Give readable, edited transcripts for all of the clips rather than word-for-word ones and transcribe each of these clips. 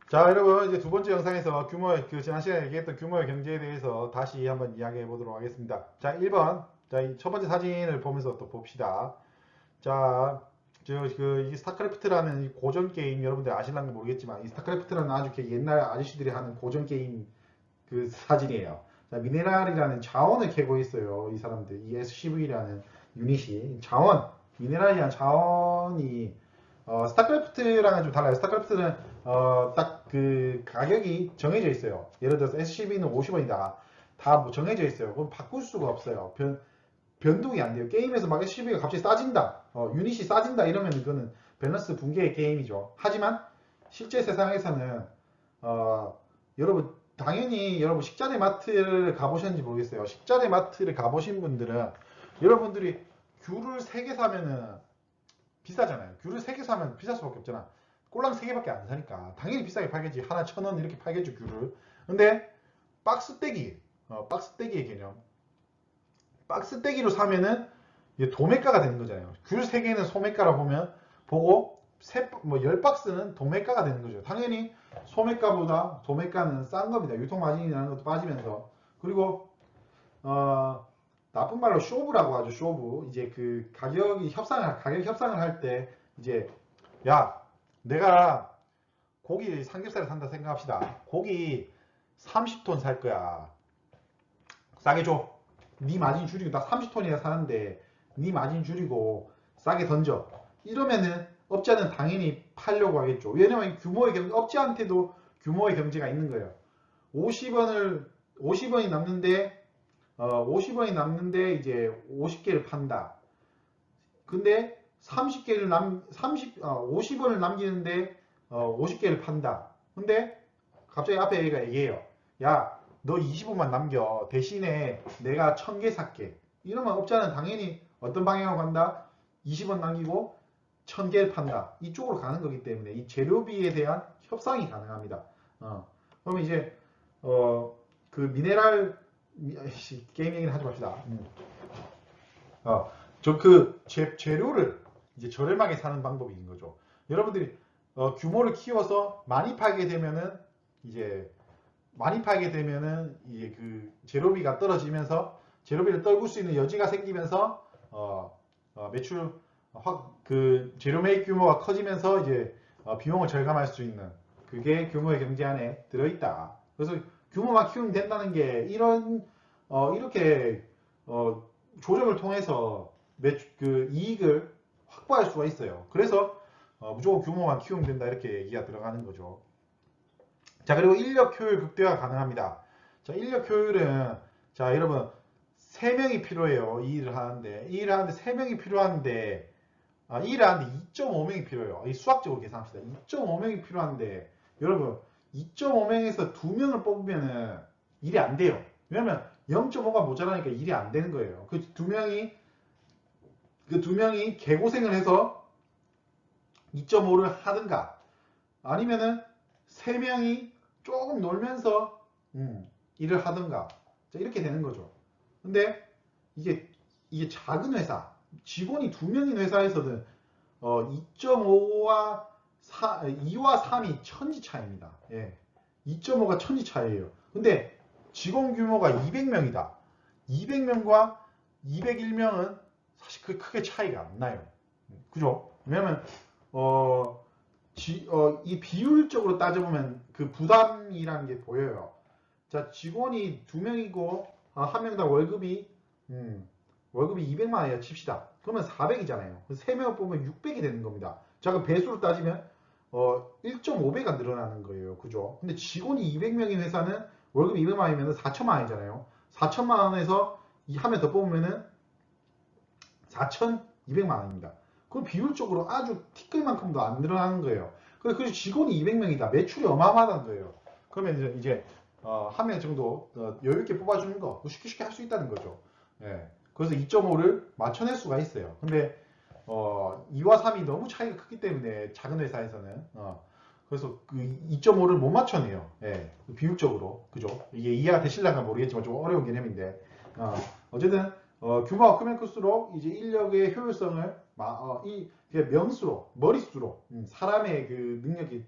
자, 여러분, 이제 두 번째 영상에서 지난 시간에 얘기했던 규모의 경제에 대해서 다시 한번 이야기해 보도록 하겠습니다. 자, 1번. 자, 이 첫 번째 사진을 보면서 또 봅시다. 자, 이 스타크래프트라는 이 고전 게임, 여러분들 아실랑지 모르겠지만, 이 스타크래프트라는 아주 옛날 아저씨들이 하는 고전 게임 그 사진이에요. 자, 미네랄이라는 자원을 캐고 있어요. 이 사람들. 이 SCV라는 유닛이. 미네랄이란 자원이 스타크래프트랑은 좀 달라요. 스타크래프트는 딱 그 가격이 정해져 있어요. 예를 들어서 SCV는 50원이다. 다 뭐 정해져 있어요. 그럼 바꿀 수가 없어요. 변동이 안 돼요. 게임에서 막 SCV가 갑자기 싸진다. 유닛이 싸진다 이러면 이거는 밸런스 붕괴의 게임이죠. 하지만 실제 세상에서는 여러분 당연히 여러분 식자재 마트를 가보셨는지 모르겠어요. 식자재 마트를 가보신 분들은 여러분들이 귤을 3개 사면은 비싸잖아요. 귤을 3개 사면 비쌀 수밖에 없잖아. 꼴랑 3개밖에 안 사니까 당연히 비싸게 팔겠지. 하나 1,000원 이렇게 팔겠죠, 귤을. 근데 박스떼기, 박스떼기의 개념. 박스떼기로 사면은 이게 도매가가 되는 거잖아요. 귤 3개는 소매가라 보고 10박스는 도매가가 되는 거죠. 당연히 소매가보다 도매가는 싼 겁니다. 유통마진이라는 것도 빠지면서. 그리고 나쁜 말로 쇼부라고 하죠. 쇼부. 이제 그 가격 협상을 할 때 이제 야, 내가 고기 삼겹살을 산다 생각합시다. 고기 30톤 살 거야. 싸게 줘. 네 마진 줄이고 나 30톤이나 사는데 네 마진 줄이고 싸게 던져. 이러면은 업자는 당연히 팔려고 하겠죠. 왜냐면 업자한테도 규모의 경제가 있는 거예요. 50원을 50원이 남는데 50원이 남는데 이제 50개를 판다. 근데 50원을 남기는데 50개를 판다. 근데 갑자기 앞에 얘가 얘기해요. 야, 너 20원만 남겨. 대신에 내가 1000개 살게. 이러면 업자는 당연히 어떤 방향으로 간다? 20원 남기고 1000개를 판다. 이쪽으로 가는 거기 때문에 이 재료비에 대한 협상이 가능합니다. 그러면 이제 그 미네랄 게임 얘기는 하지 맙시다. 재료를 이제 저렴하게 사는 방법이 있는 거죠. 여러분들이 규모를 키워서 많이 팔게 되면은 이제 그 재료비가 떨어지면서 재료비를 떨굴 수 있는 여지가 생기면서 매출 그 재료 매입 규모가 커지면서 이제 비용을 절감할 수 있는 그게 규모의 경제 안에 들어있다. 그래서 규모만 키우면 된다는 게 이렇게 조정을 통해서 그 이익을 확보할 수가 있어요. 그래서 무조건 규모만 키우면 된다 이렇게 얘기가 들어가는 거죠. 자, 그리고 인력 효율 극대화 가능합니다. 자, 인력 효율은 자, 여러분 3명이 필요해요. 이 일을 하는데 3명이 필요한데 이 일을 하는데 2.5명이 필요해요. 이 수학적으로 계산합시다. 2.5명이 필요한데 여러분 2.5명에서 2명을 뽑으면은 일이 안 돼요. 왜냐면 0.5가 모자라니까 일이 안 되는 거예요. 그 두 명이 개고생을 해서 2.5를 하든가 아니면은 3명이 조금 놀면서 일을 하든가 자, 이렇게 되는 거죠. 근데 이게 작은 회사 직원이 2명인 회사에서는 2.5와 2와 3이 천지 차이입니다. 예. 2.5가 천지 차이예요. 근데 직원 규모가 200명이다. 200명과 201명은 사실 크게 차이가 안 나요. 그죠? 왜냐면 이 비율적으로 따져보면 그 부담이라는 게 보여요. 자, 직원이 2명이고 한 명당 월급이 200만 원이라 칩시다. 그러면 400이잖아요. 3명을 뽑으면 600이 되는 겁니다. 자, 그럼 배수로 따지면 1.5배가 늘어나는 거예요. 그죠? 근데 직원이 200명인 회사는 월급이 200만 원이면 4천만 원이잖아요. 4천만 원에서 한 명 더 뽑으면은 4,200만 원입니다. 그럼 비율적으로 아주 티끌만큼도 안 늘어나는 거예요. 그래서 직원이 200명이다. 매출이 어마어마하다는 거예요. 그러면 이제 한 명 정도 여유 있게 뽑아주는 거 쉽게 할 수 있다는 거죠. 예. 그래서 2.5를 맞춰낼 수가 있어요. 근데 2와 3이 너무 차이가 크기 때문에 작은 회사에서는 그래서 그 2.5를 못 맞춰내요. 예. 비율적으로 그죠? 이게 이해가 되실랑가 모르겠지만 좀 어려운 개념인데 어쨌든 규모가 크면 클수록 이제 인력의 효율성을 명수로 머릿수로 사람의 그 능력이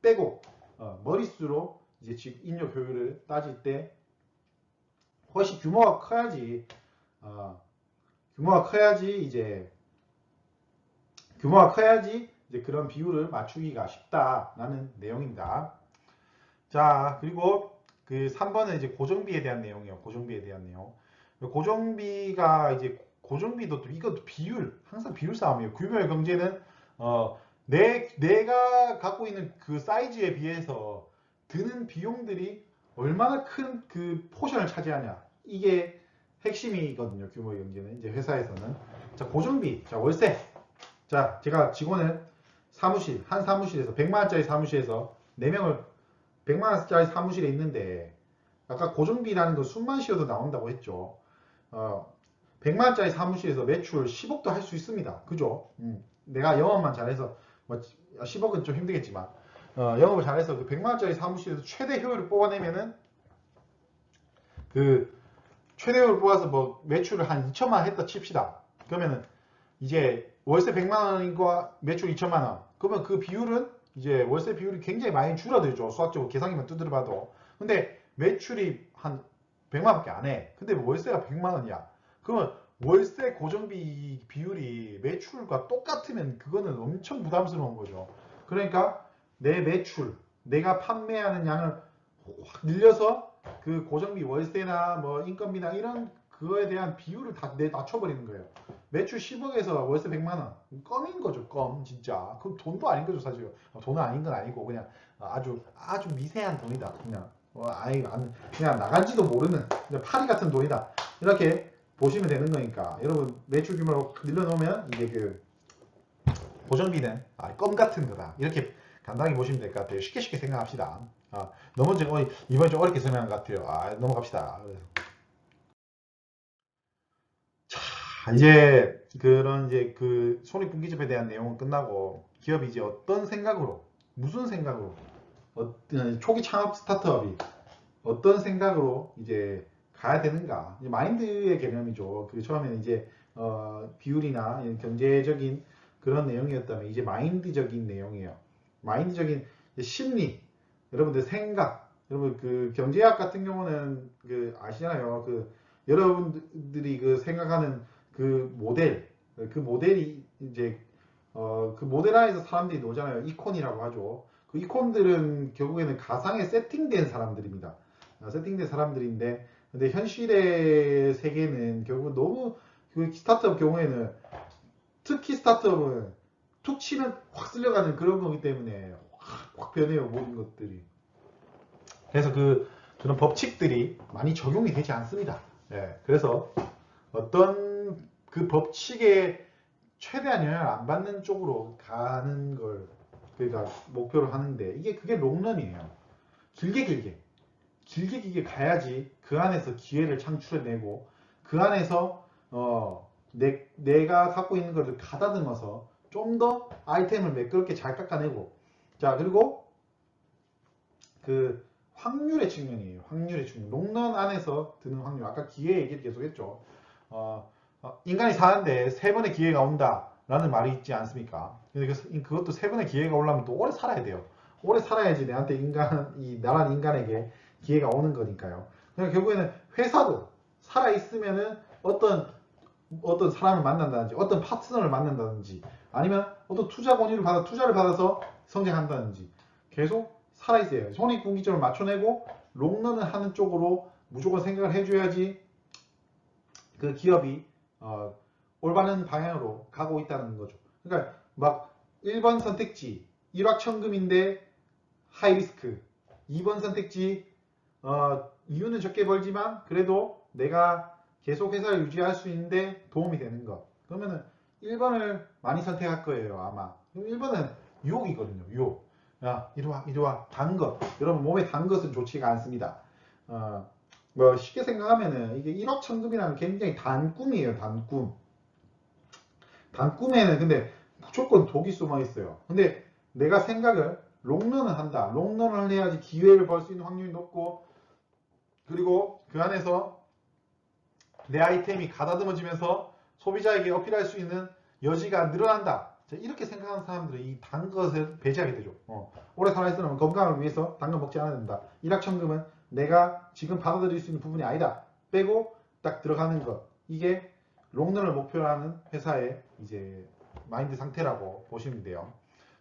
빼고 머릿수로 이제 즉 인력 효율을 따질 때 훨씬 규모가 커야지 이제 그런 비율을 맞추기가 쉽다라는 내용입니다. 자, 그리고 그 3번은 이제 고정비에 대한 내용이에요. 고정비에 대한 내용. 고정비가 이제 고정비도 또 이것도 비율, 항상 비율 싸움이에요. 규모의 경제는 내가 갖고 있는 그 사이즈에 비해서 드는 비용들이 얼마나 큰 그 포션을 차지하냐. 이게 핵심이거든요. 규모의 경제는 이제 회사에서는. 자, 고정비, 자 월세. 자, 제가 직원을 한 사무실에서 100만 원짜리 사무실에서 4명을 100만 원짜리 사무실에 있는데 아까 고정비라는 거 숨만 쉬어도 나온다고 했죠. 100만 원짜리 사무실에서 매출 10억도 할 수 있습니다. 그죠? 내가 영업만 잘해서 뭐 10억은 좀 힘들겠지만 영업을 잘해서 그 100만 원짜리 사무실에서 최대 효율을 뽑아내면은 그 최대 효율을 뽑아서 뭐 매출을 한 2천만 원 했다 칩시다. 그러면은 이제 월세 100만 원과 매출 2천만 원. 그러면 그 비율은 이제 월세 비율이 굉장히 많이 줄어들죠. 수학적으로 계산기만 두드려 봐도. 근데 매출이 한 100만 원밖에 안 해. 근데 월세가 100만 원이야. 그러면 월세 고정비 비율이 매출과 똑같으면 그거는 엄청 부담스러운 거죠. 그러니까 내 매출, 내가 판매하는 양을 확 늘려서 그 고정비 월세나 뭐 인건비나 이런 그거에 대한 비율을 다 낮춰버리는 거예요. 매출 10억에서 월세 100만 원. 껌인 거죠, 껌, 진짜. 그럼 돈도 아닌 거죠, 사실. 돈은 아닌 건 아니고, 그냥 아주 미세한 돈이다. 그냥, 그냥 나간지도 모르는, 그냥 파리 같은 돈이다. 이렇게 보시면 되는 거니까. 여러분, 매출 규모를 늘려놓으면, 이게 그, 고정비는 껌 같은 거다. 이렇게 간단하게 보시면 될 것 같아요. 쉽게 생각합시다. 너무 이번에 좀 어렵게 설명한 것 같아요. 넘어갑시다. 그래서. 이제 그런 이제 그 손익분기점에 대한 내용은 끝나고 기업이 이제 어떤 생각으로 무슨 생각으로 초기 창업 스타트업이 어떤 생각으로 이제 가야 되는가 이제 마인드의 개념이죠. 그 처음에는 이제 비율이나 경제적인 그런 내용이었다면 이제 마인드적인 내용이에요. 마인드적인 심리 여러분들 생각 여러분 그 경제학 같은 경우는 그 아시잖아요. 그 여러분들이 그 생각하는 그 모델이 이제 그 모델 안에서 사람들이 노잖아요. 이콘이라고 하죠. 그 이콘들은 결국에는 가상에 세팅된 사람들입니다. 세팅된 사람들인데 근데 현실의 세계는 결국 너무 그 스타트업 경우에는 특히 스타트업은 툭 치면 확 쓸려가는 그런 거기 때문에 확 변해요. 모든 것들이. 그래서 그런 법칙들이 많이 적용이 되지 않습니다. 예, 그래서 어떤 그 법칙에 최대한 영향을 안 받는 쪽으로 가는 걸 그러니까 목표로 하는데 그게 롱런이에요. 길게 가야지 그 안에서 기회를 창출해내고 그 안에서 내가 갖고 있는 것을 가다듬어서 좀 더 아이템을 매끄럽게 잘 깎아내고 자 그리고 그 확률의 측면이에요. 확률의 측면. 롱런 안에서 드는 확률. 아까 기회 얘기를 계속했죠. 인간이 사는데 3번의 기회가 온다라는 말이 있지 않습니까? 그것도 3번의 기회가 오려면 또 오래 살아야 돼요. 오래 살아야지 내한테 나란 인간에게 기회가 오는 거니까요. 그러니까 결국에는 회사도 살아있으면은 어떤 사람을 만난다든지 어떤 파트너를 만난다든지 아니면 어떤 투자를 받아서 성장한다든지 계속 살아있어요. 손익분기점을 맞춰내고 롱런을 하는 쪽으로 무조건 생각을 해줘야지 그 기업이 올바른 방향으로 가고 있다는 거죠. 그러니까 막 1번 선택지 일확천금인데 하이리스크 2번 선택지 이윤은 적게 벌지만 그래도 내가 계속 회사를 유지할 수 있는데 도움이 되는 것 그러면은 1번을 많이 선택할 거예요 아마. 1번은 유혹이거든요. 유혹. 야 이리 와 단 것. 여러분 몸에 단 것은 좋지가 않습니다. 뭐 쉽게 생각하면은 이게 1억 천금이라는 굉장히 단 꿈이에요. 단 꿈에는 근데 무조건 독이 숨어 있어요. 근데 내가 생각을 롱런을 한다. 롱런을 해야지 기회를 벌 수 있는 확률이 높고 그리고 그 안에서 내 아이템이 가다듬어지면서 소비자에게 어필할 수 있는 여지가 늘어난다. 자, 이렇게 생각하는 사람들은 이 단 것을 배제하게 되죠. 오래 살아있으면 건강을 위해서 단 거 먹지 않아야 된다. 일확천금은 내가 지금 받아들일 수 있는 부분이 아니다. 빼고 딱 들어가는 것. 이게 롱런을 목표로 하는 회사의 이제 마인드 상태라고 보시면 돼요.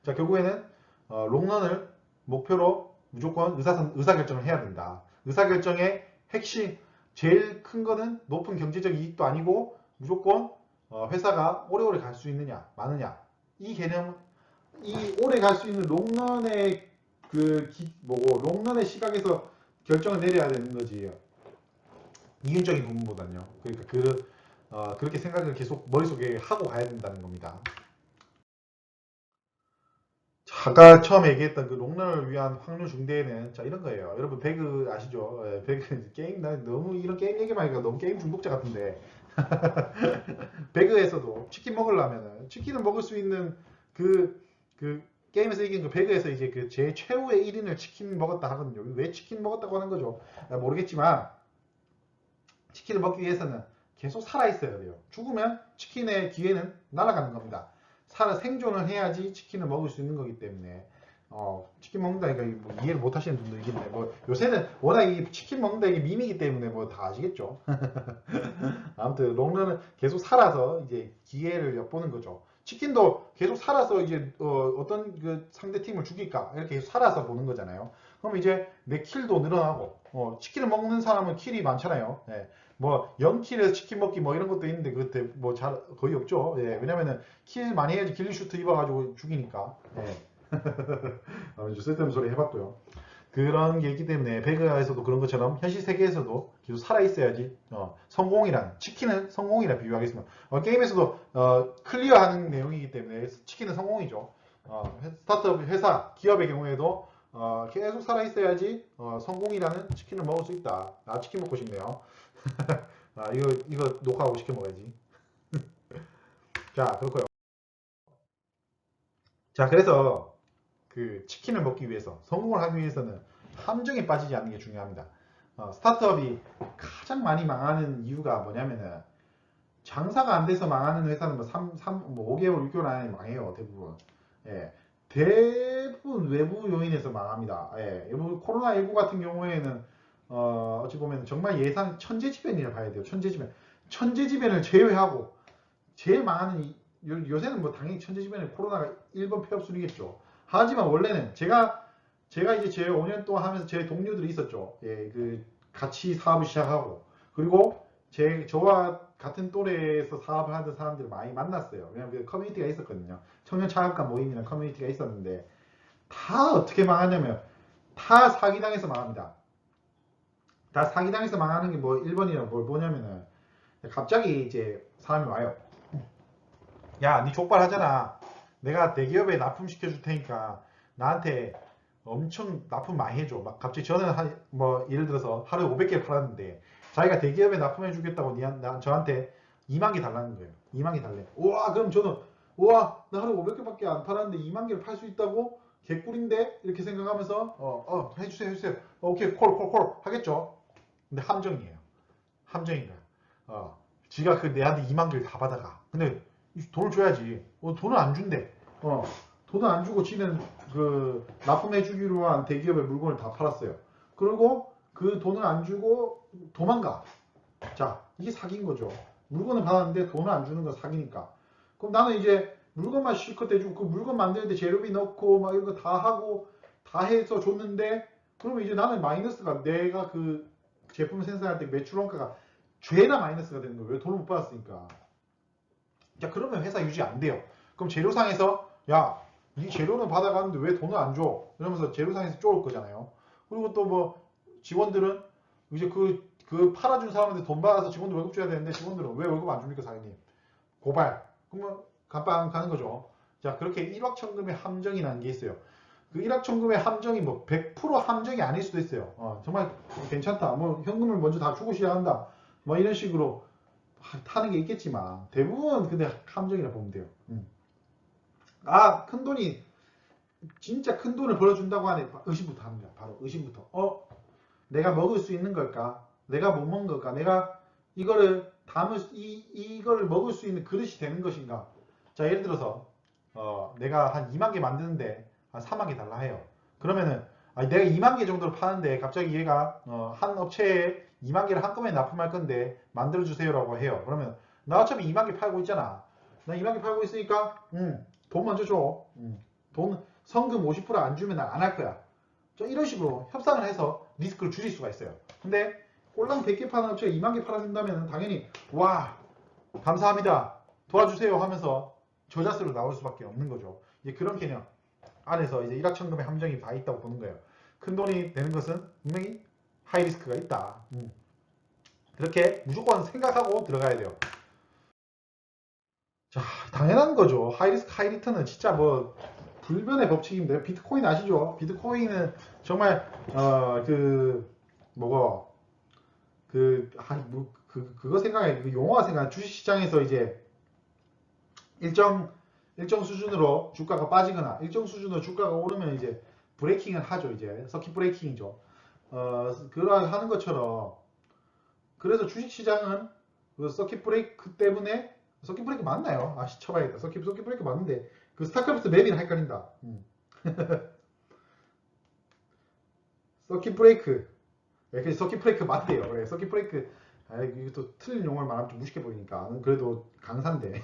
자, 결국에는 롱런을 목표로 무조건 의사결정을 해야 된다. 의사결정의 핵심, 제일 큰 거는 높은 경제적 이익도 아니고 무조건 회사가 오래오래 갈 수 있느냐, 마느냐. 이 개념, 이 오래 갈 수 있는 롱런의 롱런의 시각에서 결정을 내려야 되는 거지. 이윤적인 부분보다는요. 그러니까 그렇게 생각을 계속 머릿속에 하고 가야 된다는 겁니다. 자, 아까 처음에 얘기했던 그 롱런을 위한 확률 중대는 자 이런 거예요. 여러분 배그 아시죠? 배그 게임 나 너무 이런 게임 얘기만 하니까 너무 게임 중독자 같은데 배그에서도 치킨 먹으려면은 치킨을 먹을 수 있는 그 게임에서 이긴 그 배그에서 이제 그 제 최후의 1인을 치킨 먹었다 하거든요. 왜 치킨 먹었다고 하는 거죠? 모르겠지만 치킨을 먹기 위해서는 계속 살아있어야 돼요. 죽으면 치킨의 기회는 날아가는 겁니다. 생존을 해야지 치킨을 먹을 수 있는 거기 때문에 치킨 먹는다니까 뭐 이해를 못 하시는 분도 있겠네. 뭐 요새는 워낙 이 치킨 먹는다 이게 밈이기 때문에 뭐 다 아시겠죠. 아무튼 롱런은 계속 살아서 이제 기회를 엿보는 거죠. 치킨도 계속 살아서 이제 어떤 그 상대 팀을 죽일까 이렇게 살아서 보는 거잖아요. 그럼 이제 내 킬도 늘어나고 치킨을 먹는 사람은 킬이 많잖아요. 예. 뭐 0킬에서 치킨 먹기 뭐 이런 것도 있는데 그때 뭐 잘 거의 없죠. 예. 왜냐면은 킬 많이 해야지 길리슈트 입어가지고 죽이니까. 예. 쓸데없는 소리 해봤고요. 그런 게 있기 때문에 배그에서도 그런 것처럼 현실 세계에서도 계속 살아있어야지 치킨은 성공이라 비유하겠습니다. 게임에서도 클리어하는 내용이기 때문에 치킨은 성공이죠. 스타트업 회사 기업의 경우에도 계속 살아있어야지 성공이라는 치킨을 먹을 수 있다. 치킨 먹고 싶네요. 이거 녹화하고 시켜 먹어야지. 자, 그렇고요. 자, 그래서 그 치킨을 먹기 위해서 성공을 하기 위해서는 함정에 빠지지 않는 게 중요합니다. 스타트업이 가장 많이 망하는 이유가 뭐냐면은 장사가 안 돼서 망하는 회사는 뭐 5개월, 6개월 안에 망해요. 대부분. 예. 대부분 외부 요인에서 망합니다. 예. 코로나19 같은 경우에는 어찌 보면 정말 천재지변이라 봐야 돼요. 천재지변을 제외하고 제일 망하는 요새는 뭐 당연히 천재지변에 코로나가 1번 폐업순이겠죠. 하지만 원래는 제가 이제 제 5년 동안 하면서 제 동료들이 있었죠. 예, 같이 사업을 시작하고 그리고 저와 같은 또래에서 사업을 하던 사람들을 많이 만났어요. 왜냐면 커뮤니티가 있었거든요. 청년 창업가 모임이라는 커뮤니티가 있었는데 다 어떻게 망하냐면 다 사기당해서 망합니다. 다 사기당해서 망하는 게 뭐 1번이라고 뭐냐면은 갑자기 이제 사람이 와요. 야, 니 족발 하잖아. 내가 대기업에 납품시켜 줄 테니까 나한테 엄청 납품 많이 해줘. 막 갑자기 저는 뭐 예를 들어서 하루에 500개 팔았는데 자기가 대기업에 납품해 주겠다고 저한테 2만 개 달라는 거예요. 2만 개 달래. 우와, 그럼 저는 우와, 나 하루에 500개밖에 안 팔았는데 2만 개를 팔 수 있다고? 개꿀인데? 이렇게 생각하면서 해주세요. 오케이, 콜 하겠죠. 근데 함정이에요. 함정인 거야. 지가 내한테 2만 개를 다 받아가. 근데 돈을 줘야지. 돈을 안 준대. 돈을 안 주고 지는 납품해 주기로 한 대기업의 물건을 다 팔았어요. 그리고 그 돈을 안 주고 도망가. 자, 이게 사기인 거죠. 물건을 받았는데 돈을 안 주는 건 사기니까. 그럼 나는 이제 물건만 실컷 해주고 그 물건 만드는데 재료비 넣고 막 이런 거 다 하고 다 해서 줬는데 그러면 이제 나는 마이너스가 내가 그 제품 생산할 때 매출 원가가 죄나 마이너스가 되는 거예요. 왜 돈을 못 받았으니까. 자, 그러면 회사 유지 안 돼요. 그럼 재료상에서 야, 이 재료는 받아가는데 왜 돈을 안 줘? 이러면서 재료상에서 쪼을 거잖아요. 그리고 또 뭐 직원들은 이제 그 팔아준 사람한테 돈 받아서 직원들 월급 줘야 되는데 직원들은 왜 월급 안 줍니까, 사장님? 고발. 그러면 감방 가는 거죠. 자, 그렇게 일확천금의 함정이라는 게 있어요. 그 일확천금의 함정이 뭐 100% 함정이 아닐 수도 있어요. 정말 괜찮다. 뭐 현금을 먼저 다 주고 시작한다. 뭐 이런 식으로 타는 게 있겠지만 대부분 근데 함정이라 보면 돼요. 큰 돈이 진짜 큰 돈을 벌어준다고 하네. 의심부터 합니다. 바로 의심부터. 내가 먹을 수 있는 걸까? 내가 못 먹는 걸까? 내가 이거를 이거를 먹을 수 있는 그릇이 되는 것인가? 자, 예를 들어서 내가 한 2만 개 만드는데 한 3만 개 달라 해요. 그러면은 내가 2만 개 정도를 파는데 갑자기 얘가 한 업체에 2만 개를 한꺼번에 납품할 건데 만들어 주세요라고 해요. 그러면 나 어차피 2만 개 팔고 있잖아. 나 2만 개 팔고 있으니까 돈 먼저 줘. 돈 성금 50%안 주면 난 안 할 거야. 이런 식으로 협상을 해서 리스크를 줄일 수가 있어요. 근데 꼴랑 100개 파는 업체가 2만 개 팔아준다면 당연히 와 감사합니다 도와주세요 하면서 저자세로 나올 수밖에 없는 거죠. 이제 그런 개념 안에서 이제 일확천금의 함정이 다 있다고 보는 거예요. 큰 돈이 되는 것은 분명히 하이 리스크가 있다. 그렇게 무조건 생각하고 들어가야 돼요. 자, 당연한 거죠. 하이 리스크 하이 리턴은 진짜 뭐 불변의 법칙인데 비트코인 아시죠? 비트코인은 정말 뭐고 그거 생각해 그 용어가 생각해 주식시장에서 이제 일정 수준으로 주가가 빠지거나 일정 수준으로 주가가 오르면 이제 브레이킹을 하죠. 이제 서킷 브레이킹이죠. 그러 하는 것처럼 그래서 주식시장은 그 서킷 브레이크 때문에 서킷 브레이크 맞나요? 쳐봐야겠다. 서킷 브레이크 맞는데 그 스타크래프트 맵이랑 헷갈린다. 서킷 브레이크 서킷 브레이크 맞대요. 그래, 서킷 브레이크 이게 또 틀린 용어를 말하면 좀 무식해 보이니까 그래도 강사인데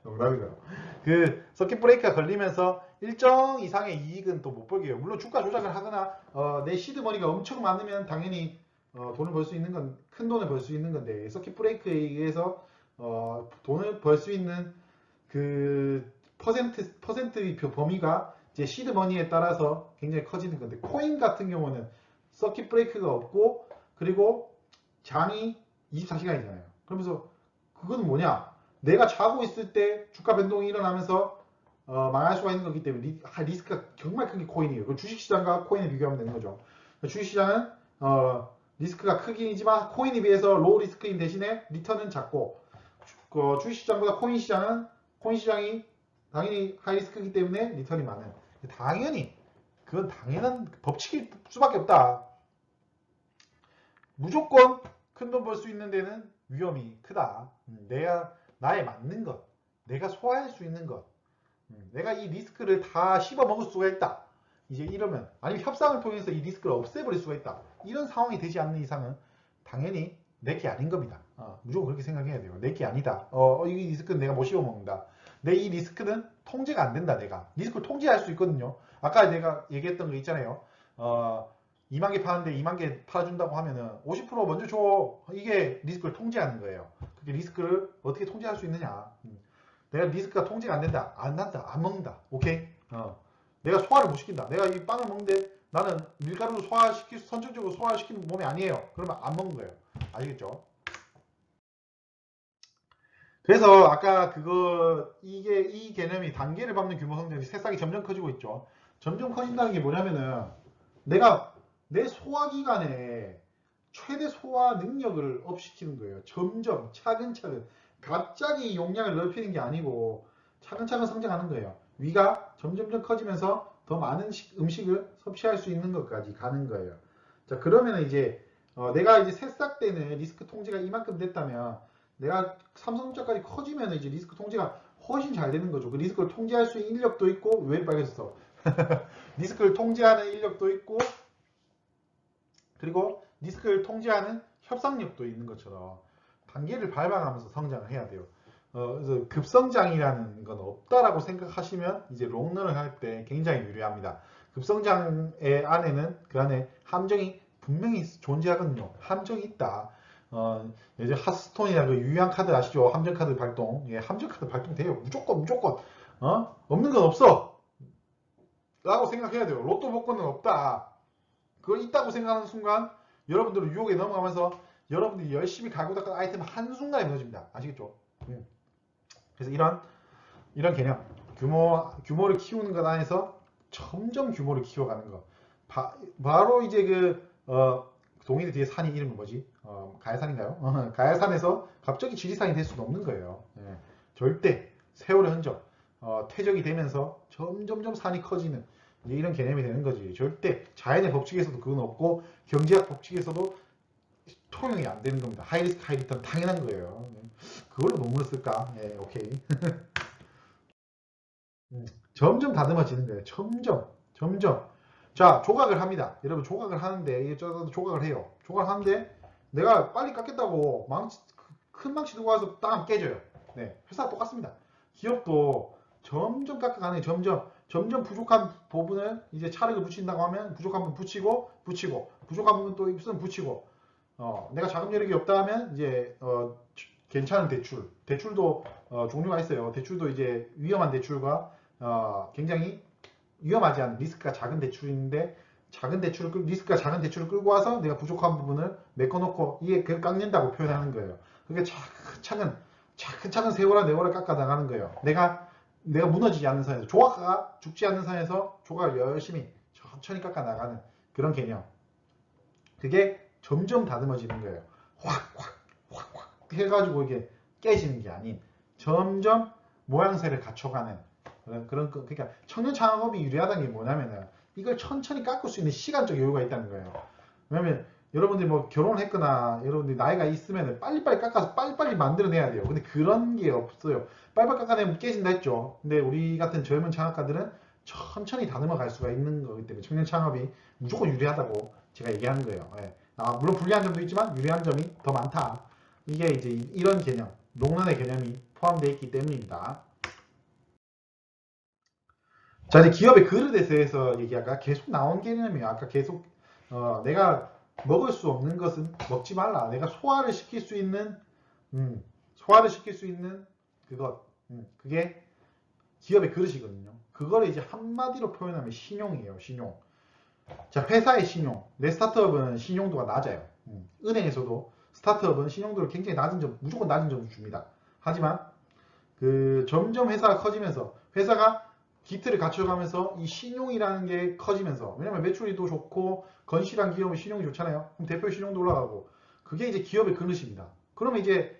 농담이고요. 그 서킷 브레이크가 걸리면서 일정 이상의 이익은 또 못 벌게 해요. 물론 주가 조작을 하거나 내 시드머니가 엄청 많으면 당연히 돈을 벌 수 있는 건 큰 돈을 벌 수 있는 건데 서킷 브레이크에 의해서 돈을 벌 수 있는 그 퍼센트 범위가 이제 시드머니에 따라서 굉장히 커지는 건데 코인 같은 경우는 서킷 브레이크가 없고 그리고 장이 24시간이잖아요. 그러면서 그건 뭐냐? 내가 자고 있을 때 주가 변동이 일어나면서 망할 수가 있는 거기 때문에 리스크가 정말 큰 게 코인이에요. 그 주식시장과 코인을 비교하면 되는 거죠. 주식시장은 리스크가 크긴이지만 코인에 비해서 로우 리스크인 대신에 리턴은 작고 주식시장보다 코인 시장이 당연히 하이 리스크이기 때문에 리턴이 많은. 당연히 그건 당연한 법칙일 수밖에 없다. 무조건 큰 돈 벌 수 있는 데는 위험이 크다. 나에 맞는 것, 내가 소화할 수 있는 것, 내가 이 리스크를 다 씹어 먹을 수가 있다. 이제 이러면 아니면 협상을 통해서 이 리스크를 없애버릴 수가 있다. 이런 상황이 되지 않는 이상은 당연히 내게 아닌 겁니다. 무조건 그렇게 생각해야 돼요. 내게 아니다. 이 리스크는 내가 못 씹어 먹는다. 내 이 리스크는 통제가 안 된다. 내가 리스크를 통제할 수 있거든요. 아까 내가 얘기했던 거 있잖아요. 2만 개 파는데 2만 개 팔아준다고 하면은 50% 먼저 줘. 이게 리스크를 통제하는 거예요. 그게 리스크를 어떻게 통제할 수 있느냐. 내가 리스크가 통제가 안 된다. 안 난다. 안 먹는다. 오케이? 내가 소화를 못 시킨다. 내가 이 빵을 먹는데 나는 밀가루를 선천적으로 소화시키는 몸이 아니에요. 그러면 안 먹는 거예요. 아시겠죠? 그래서 아까 이 개념이 단계를 밟는 규모 성장이 새싹이 점점 커지고 있죠. 점점 커진다는 게 뭐냐면은 내가 내 소화기관에 최대 소화 능력을 업시키는 거예요. 점점 차근차근 갑자기 용량을 넓히는 게 아니고 차근차근 성장하는 거예요. 위가 점점점 커지면서 더 많은 음식을 섭취할 수 있는 것까지 가는 거예요. 자, 그러면 이제 내가 이제 새싹 때는 리스크 통제가 이만큼 됐다면 내가 삼성전자까지 커지면 이제 리스크 통제가 훨씬 잘 되는 거죠. 그 리스크를 통제할 수 있는 인력도 있고 왜 빨개졌어? 리스크를 통제하는 인력도 있고 그리고 리스크를 통제하는 협상력도 있는 것처럼 단계를 밟아가면서 성장을 해야 돼요. 그래서 급성장이라는 건 없다라고 생각하시면 이제 롱런을 할 때 굉장히 유리합니다. 급성장의 안에는 그 안에 함정이 분명히 존재하거든요. 함정이 있다. 이제 핫스톤이나 그 유효한 카드 아시죠? 함정 카드 발동. 예, 함정 카드 발동돼요. 무조건. 없는 건 없어. 라고 생각해야 돼요. 로또 복권은 없다. 그걸 있다고 생각하는 순간 여러분들은 유혹에 넘어가면서 여러분들이 열심히 갈고 닦은 아이템 한순간에 무너집니다. 아시겠죠? 그래서 이런 개념 규모를 키우는 것 안에서 점점 규모를 키워가는 거 바로 이제 동일의 뒤에 산이 이름은 뭐지? 가야산인가요? 가야산에서 갑자기 지리산이 될 수는 없는 거예요. 예. 절대 세월의 흔적 퇴적이 되면서 점점점 산이 커지는 이런 개념이 되는 거지. 절대 자연의 법칙에서도 그건 없고 경제학 법칙에서도 통용이 안 되는 겁니다. 하이리스크 하이리턴 당연한 거예요. 그걸로 논문을 쓸까? 예, 오케이. 점점 다듬어지는 거예요. 점점, 점점. 자, 조각을 합니다. 여러분, 조각을 하는데, 이게 저도 조각을 해요. 조각을 하는데, 내가 빨리 깎겠다고 큰 망치 들고 와서 딱 깨져요. 네, 회사가 똑같습니다. 기업도 점점 깎아가는, 점점 부족한 부분을 이제 찰흙을 붙인다고 하면 부족한 부분 붙이고, 부족한 부분 또 입술은 붙이고, 내가 자금 여력이 없다 하면 이제, 괜찮은 대출도 종류가 있어요. 대출도 이제 위험한 대출과 굉장히 위험하지 않은 리스크가 작은 대출인데 리스크가 작은 대출을 끌고 와서 내가 부족한 부분을 메꿔놓고 이게 그걸 깎는다고 표현하는 거예요. 그게 차근차근 세월아 깎아 나가는 거예요. 내가 무너지지 않는 선에서 조각가 죽지 않는 선에서 조각을 열심히 천천히 깎아 나가는 그런 개념. 그게 점점 다듬어지는 거예요. 확 해가지고 이게 깨지는 게 아닌 점점 모양새를 갖춰가는 그러니까 청년 창업이 유리하다는 게 뭐냐면은 이걸 천천히 깎을 수 있는 시간적 여유가 있다는 거예요. 왜냐면 여러분들이 뭐 결혼을 했거나 여러분들이 나이가 있으면 빨리빨리 깎아서 빨리빨리 만들어내야 돼요. 근데 그런 게 없어요. 빨리빨리 깎아내면 깨진다 했죠. 근데 우리 같은 젊은 창업가들은 천천히 다듬어 갈 수가 있는 거기 때문에 청년 창업이 무조건 유리하다고 제가 얘기하는 거예요. 예. 물론 불리한 점도 있지만 유리한 점이 더 많다. 이게 이제 이런 개념, 롱런의 개념이 포함되어 있기 때문입니다. 자, 이제 기업의 그릇에 대해서 얘기할까? 계속 나온 개념이에요. 아까 계속 내가 먹을 수 없는 것은 먹지 말라. 내가 소화를 시킬 수 있는 그것, 그게 기업의 그릇이거든요. 그거를 이제 한마디로 표현하면 신용이에요. 신용. 자, 회사의 신용. 내 스타트업은 신용도가 낮아요. 은행에서도 스타트업은 신용도를 굉장히 무조건 낮은 점을 줍니다. 하지만 점점 회사가 커지면서 회사가 기틀을 갖춰가면서 이 신용이라는 게 커지면서 왜냐면 매출이 또 좋고 건실한 기업은 신용이 좋잖아요. 그럼 대표 신용도 올라가고 그게 이제 기업의 그릇입니다. 그러면 이제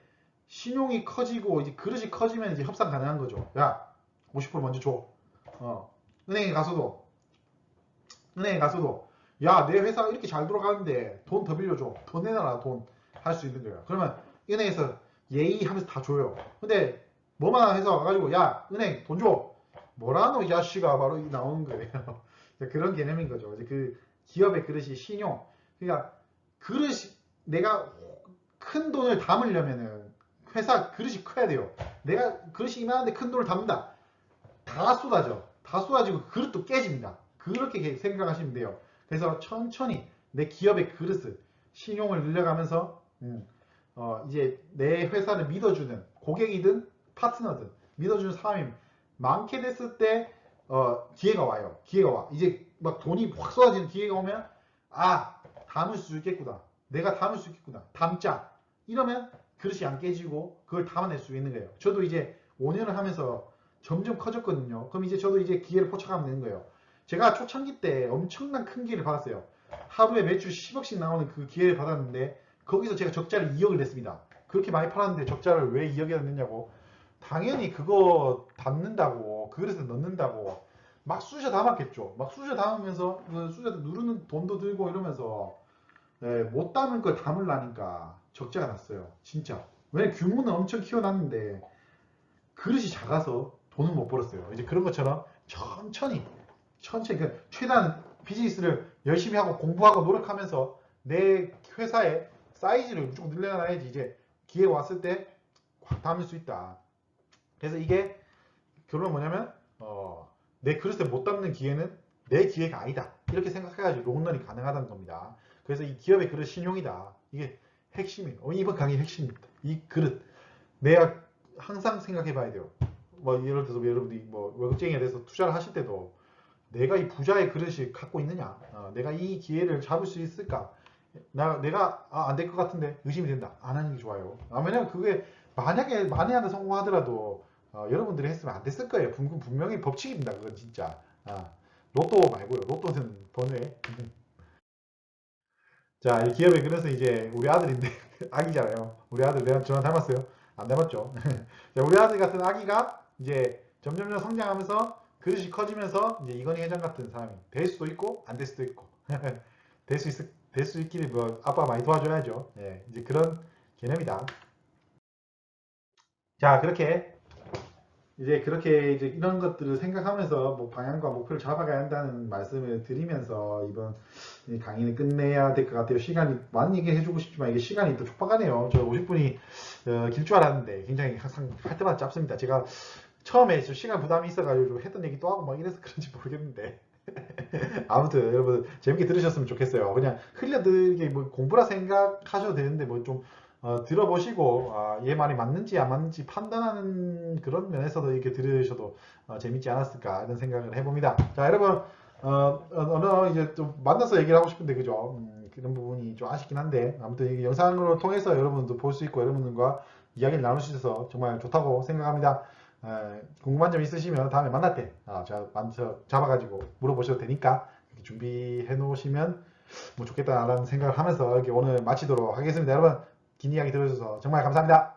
신용이 커지고 이제 그릇이 커지면 이제 협상 가능한 거죠. 야, 50% 먼저 줘. 은행에 가서도 야, 내 회사가 이렇게 잘 돌아가는데 돈 더 빌려줘. 더 내놔라 돈. 할 수 있는 거예요. 그러면 은행에서 예의 하면서 다 줘요. 근데 뭐만 회사 와가지고 야, 은행 돈 줘. 뭐라노 이 자식아 바로 나오는 거예요. 그런 개념인 거죠. 이제 그 기업의 그릇이 신용. 그러니까 그릇이 내가 큰 돈을 담으려면은 회사 그릇이 커야 돼요. 내가 그릇이 이만한데 큰 돈을 담는다. 다 쏟아져. 다 쏟아지고 그릇도 깨집니다. 그렇게 생각하시면 돼요. 그래서 천천히 내 기업의 그릇을 신용을 늘려가면서 이제 내 회사를 믿어주는 고객이든 파트너든 믿어주는 사람이 많게 됐을 때 기회가 와요. 기회가 와. 이제 막 돈이 확 쏟아지는 기회가 오면 담을 수 있겠구나. 내가 담을 수 있겠구나. 담자. 이러면 그릇이 안 깨지고 그걸 담아낼 수 있는 거예요. 저도 이제 5년을 하면서 점점 커졌거든요. 그럼 이제 저도 이제 기회를 포착하면 되는 거예요. 제가 초창기 때 엄청난 큰 기회를 받았어요. 하루에 매출 10억씩 나오는 그 기회를 받았는데 거기서 제가 적자를 2억을 냈습니다. 그렇게 많이 팔았는데 적자를 왜 2억이나 냈냐고. 당연히 그거 담는다고 그릇에 넣는다고 막 쑤셔 담았겠죠. 막 쑤셔 담으면서 쑤셔 누르는 돈도 들고 이러면서 못 담을 걸 담으려니까 적자가 났어요. 진짜. 왜 규모는 엄청 키워놨는데 그릇이 작아서 돈을 못 벌었어요. 이제 그런 것처럼 천천히 그러니까 최대한 비즈니스를 열심히 하고 공부하고 노력하면서 내 회사의 사이즈를 무조건 늘려놔야지 이제 기회 왔을 때 확 담을 수 있다. 그래서 이게 결론은 뭐냐면 내 그릇에 못 담는 기회는 내 기회가 아니다. 이렇게 생각해가지고 롱런이 가능하다는 겁니다. 그래서 이 기업의 그릇 신용이다. 이게 핵심이에요. 이번 강의 핵심입니다. 이 그릇 내가 항상 생각해 봐야 돼요. 뭐 예를 들어서 여러분들이 뭐 월급쟁이에 대해서 투자를 하실 때도 내가 이 부자의 그릇을 갖고 있느냐, 내가 이 기회를 잡을 수 있을까, 내가 안 될 것 같은데 의심이 된다. 안 하는 게 좋아요. 왜냐면 그게 만약에 만에 하나 성공하더라도 여러분들이 했으면 안 됐을 거예요. 분명히 법칙입니다. 그건 진짜. 로또 말고요. 로또는 번외. 자, 이 기업의 그릇은 이제 우리 아들인데 아기잖아요. 우리 아들 내가 저랑 닮았어요? 안 닮았죠. 자, 우리 아들 같은 아기가 이제 점점점 성장하면서 그릇이 커지면서 이제 이건희 회장 같은 사람이 될 수도 있고 안 될 수도 있고 될 수 있기를 뭐 아빠가 많이 도와줘야죠. 이제 그런 개념이다. 자, 그렇게 이제 그렇게 이제 이런 것들을 생각하면서 뭐 방향과 목표를 잡아가야 한다는 말씀을 드리면서 이번 이 강의는 끝내야 될 것 같아요. 시간이 많이 얘기해주고 싶지만 이게 시간이 또 촉박하네요. 저 50분이 길 줄 알았는데 굉장히 항상 할 때마다 짧습니다. 제가 처음에 좀 시간 부담이 있어가지고 좀 했던 얘기 또 하고 막 이래서 그런지 모르겠는데 아무튼 여러분 재밌게 들으셨으면 좋겠어요. 그냥 흘려들게 뭐 공부라 생각하셔도 되는데 뭐 좀 들어보시고 얘 말이 맞는지 안 맞는지 판단하는 그런 면에서도 이렇게 들으셔도 재밌지 않았을까 이런 생각을 해봅니다. 자 여러분 어느 이제 좀 만나서 얘기를 하고 싶은데 그죠? 그런 부분이 좀 아쉽긴 한데 아무튼 이게 영상으로 통해서 여러분도 볼 수 있고 여러분들과 이야기를 나눌 수 있어서 정말 좋다고 생각합니다. 궁금한 점 있으시면 다음에 만날 때 제가 먼저 잡아가지고 물어보셔도 되니까 이렇게 준비해 놓으시면 뭐 좋겠다라는 생각을 하면서 이렇게 오늘 마치도록 하겠습니다. 여러분 긴 이야기 들어주셔서 정말 감사합니다.